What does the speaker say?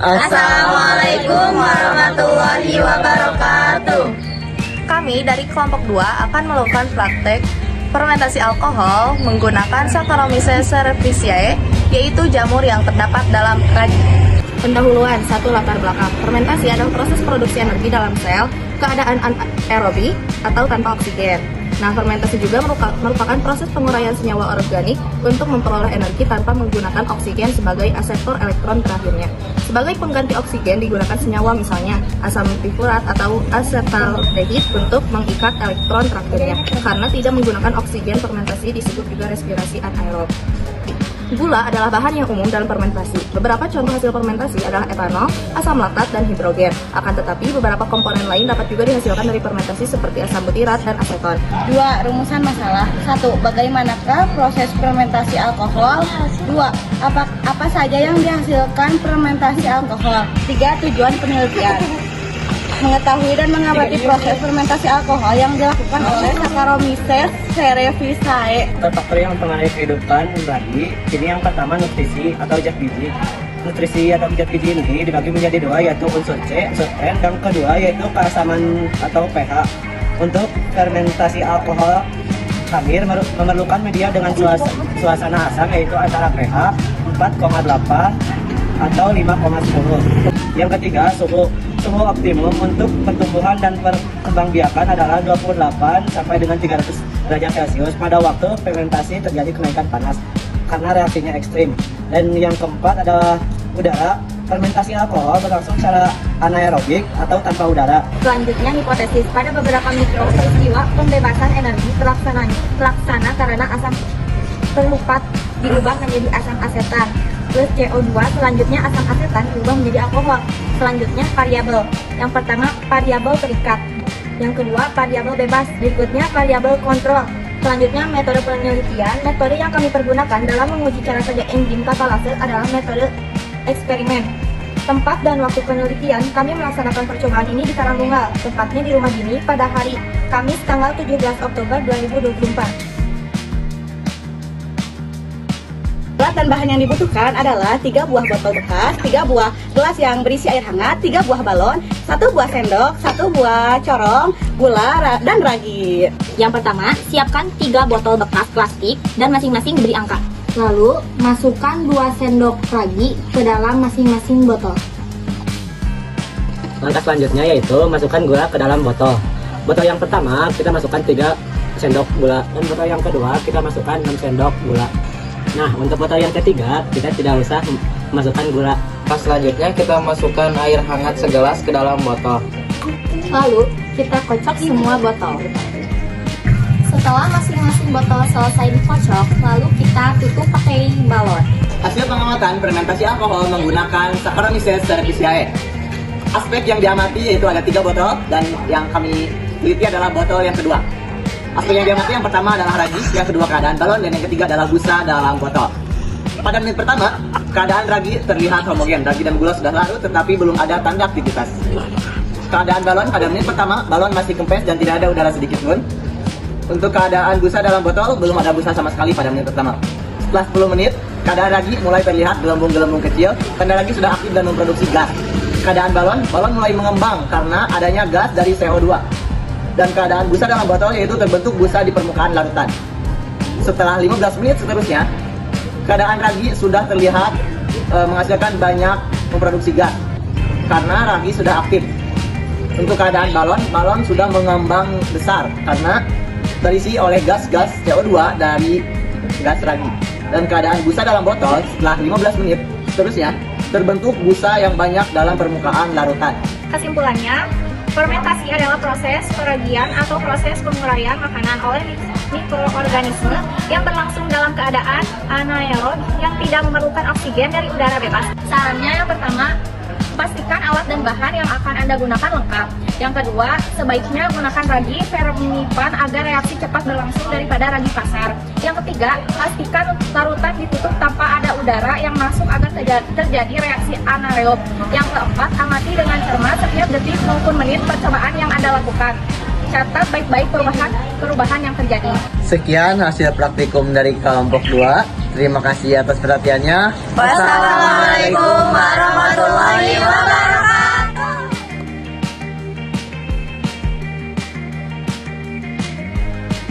Assalamualaikum warahmatullahi wabarakatuh. Kami dari kelompok 2 akan melakukan praktek fermentasi alkohol menggunakan Saccharomyces cerevisiae, yaitu jamur yang terdapat dalam ragi. Pendahuluan, satu latar belakang. Fermentasi adalah proses produksi energi dalam sel, keadaan anaerobik atau tanpa oksigen. Nah, fermentasi juga merupakan proses penguraian senyawa organik untuk memperoleh energi tanpa menggunakan oksigen sebagai aseptor elektron terakhirnya. Sebagai pengganti oksigen digunakan senyawa misalnya asam bifluorat atau asetaldehid untuk mengikat elektron terakhirnya. Karena tidak menggunakan oksigen, fermentasi disebut juga respirasi anaerob. Gula adalah bahan yang umum dalam fermentasi. Beberapa contoh hasil fermentasi adalah etanol, asam laktat, dan hidrogen. Akan tetapi, beberapa komponen lain dapat juga dihasilkan dari fermentasi seperti asam butirat dan aseton. 2. Rumusan masalah. 1. Bagaimanakah proses fermentasi alkohol? 2. Apa saja yang dihasilkan fermentasi alkohol? 3. Tujuan penelitian. Mengetahui dan mengamati proses fermentasi alkohol yang dilakukan oleh Saccharomyces cerevisiae. Faktor yang mempengaruhi kehidupan ragi, ini yang pertama nutrisi atau zat gizi. Nutrisi atau zat gizi ini dibagi menjadi dua, yaitu unsur C, unsur N, dan kedua yaitu keasaman atau pH. Untuk fermentasi alkohol khamir memerlukan media dengan suasana asam, yaitu antara pH 4,8 atau 5,10. Yang ketiga, suhu optimum untuk pertumbuhan dan perkembangbiakan adalah 28 sampai dengan 300 derajat Celcius pada waktu fermentasi terjadi kenaikan panas karena reaksinya ekstrim. Dan yang keempat adalah udara. Fermentasi alkohol berlangsung secara anaerobik atau tanpa udara. Selanjutnya, hipotesis. Pada beberapa mikroperistiwa pembebasan energi terlaksana karena asam perlupat diubah menjadi asam asetan plus CO2. Selanjutnya, asam asetan diubah menjadi alkohol. Selanjutnya, variabel. Yang pertama, variabel terikat. Yang kedua, variabel bebas. Berikutnya, variabel kontrol. Selanjutnya, metode penelitian. Metode yang kami pergunakan dalam menguji cara kerja enzim katalase adalah metode eksperimen. Tempat dan waktu penelitian, kami melaksanakan percobaan ini di Karangtunggal, tepatnya di Rumah Dini pada hari Kamis tanggal 17 Oktober 2024. Alat dan bahan yang dibutuhkan adalah 3 buah botol bekas, 3 buah gelas yang berisi air hangat, 3 buah balon, 1 buah sendok, 1 buah corong, gula, dan ragi. Yang pertama, siapkan 3 botol bekas plastik dan masing-masing diberi angka. Lalu, masukkan 2 sendok ragi ke dalam masing-masing botol. Langkah selanjutnya yaitu masukkan gula ke dalam botol. Botol yang pertama kita masukkan 3 sendok gula, dan botol yang kedua kita masukkan 6 sendok gula. Nah, untuk botol yang ketiga kita tidak usah masukkan gula. Selanjutnya kita masukkan air hangat segelas ke dalam botol. Lalu, kita kocok semua botol. Setelah masing-masing botol selesai dikocok, lalu kita tutup pakai balon. Hasil pengamatan fermentasi alkohol menggunakan Saccharomyces cerevisiae. Aspek yang diamati yaitu ada 3 botol, dan yang kami teliti adalah botol yang kedua. Aspek yang diamati yang pertama adalah ragi, yang kedua keadaan balon, dan yang ketiga adalah busa dalam botol. Pada menit pertama, keadaan ragi terlihat homogen. Ragi dan gula sudah larut tetapi belum ada tanda aktivitas. Keadaan balon pada menit pertama, balon masih kempes dan tidak ada udara sedikit pun. Untuk keadaan busa dalam botol, belum ada busa sama sekali pada menit pertama. Setelah 10 menit, keadaan ragi mulai terlihat gelembung-gelembung kecil. Tanda ragi sudah aktif dan memproduksi gas. Keadaan balon mulai mengembang karena adanya gas dari CO2. Dan keadaan busa dalam botol yaitu terbentuk busa di permukaan larutan. Setelah 15 menit seterusnya, keadaan ragi sudah terlihat menghasilkan banyak memproduksi gas karena ragi sudah aktif. Untuk keadaan balon sudah mengembang besar karena terisi oleh gas-gas CO2 dari gas ragi. Dan keadaan busa dalam botol setelah 15 menit seterusnya terbentuk busa yang banyak dalam permukaan larutan. Kesimpulannya, fermentasi adalah proses peragian atau proses penguraian makanan oleh mikroorganisme yang berlangsung dalam keadaan anaerob yang tidak memerlukan oksigen dari udara bebas. Sarannya yang pertama, Pastikan alat dan bahan yang akan Anda gunakan lengkap. Yang kedua, sebaiknya gunakan ragi Fermipan agar reaksi cepat berlangsung daripada ragi pasar. Yang ketiga, pastikan larutan ditutup tanpa ada udara yang masuk agar terjadi reaksi anaerob. Yang keempat, amati dengan cermat setiap detik maupun menit percobaan yang Anda lakukan. Catat baik-baik perubahan yang terjadi. Sekian hasil praktikum dari kelompok 2. Terima kasih atas perhatiannya. Wassalamualaikum warahmatullahi wabarakatuh.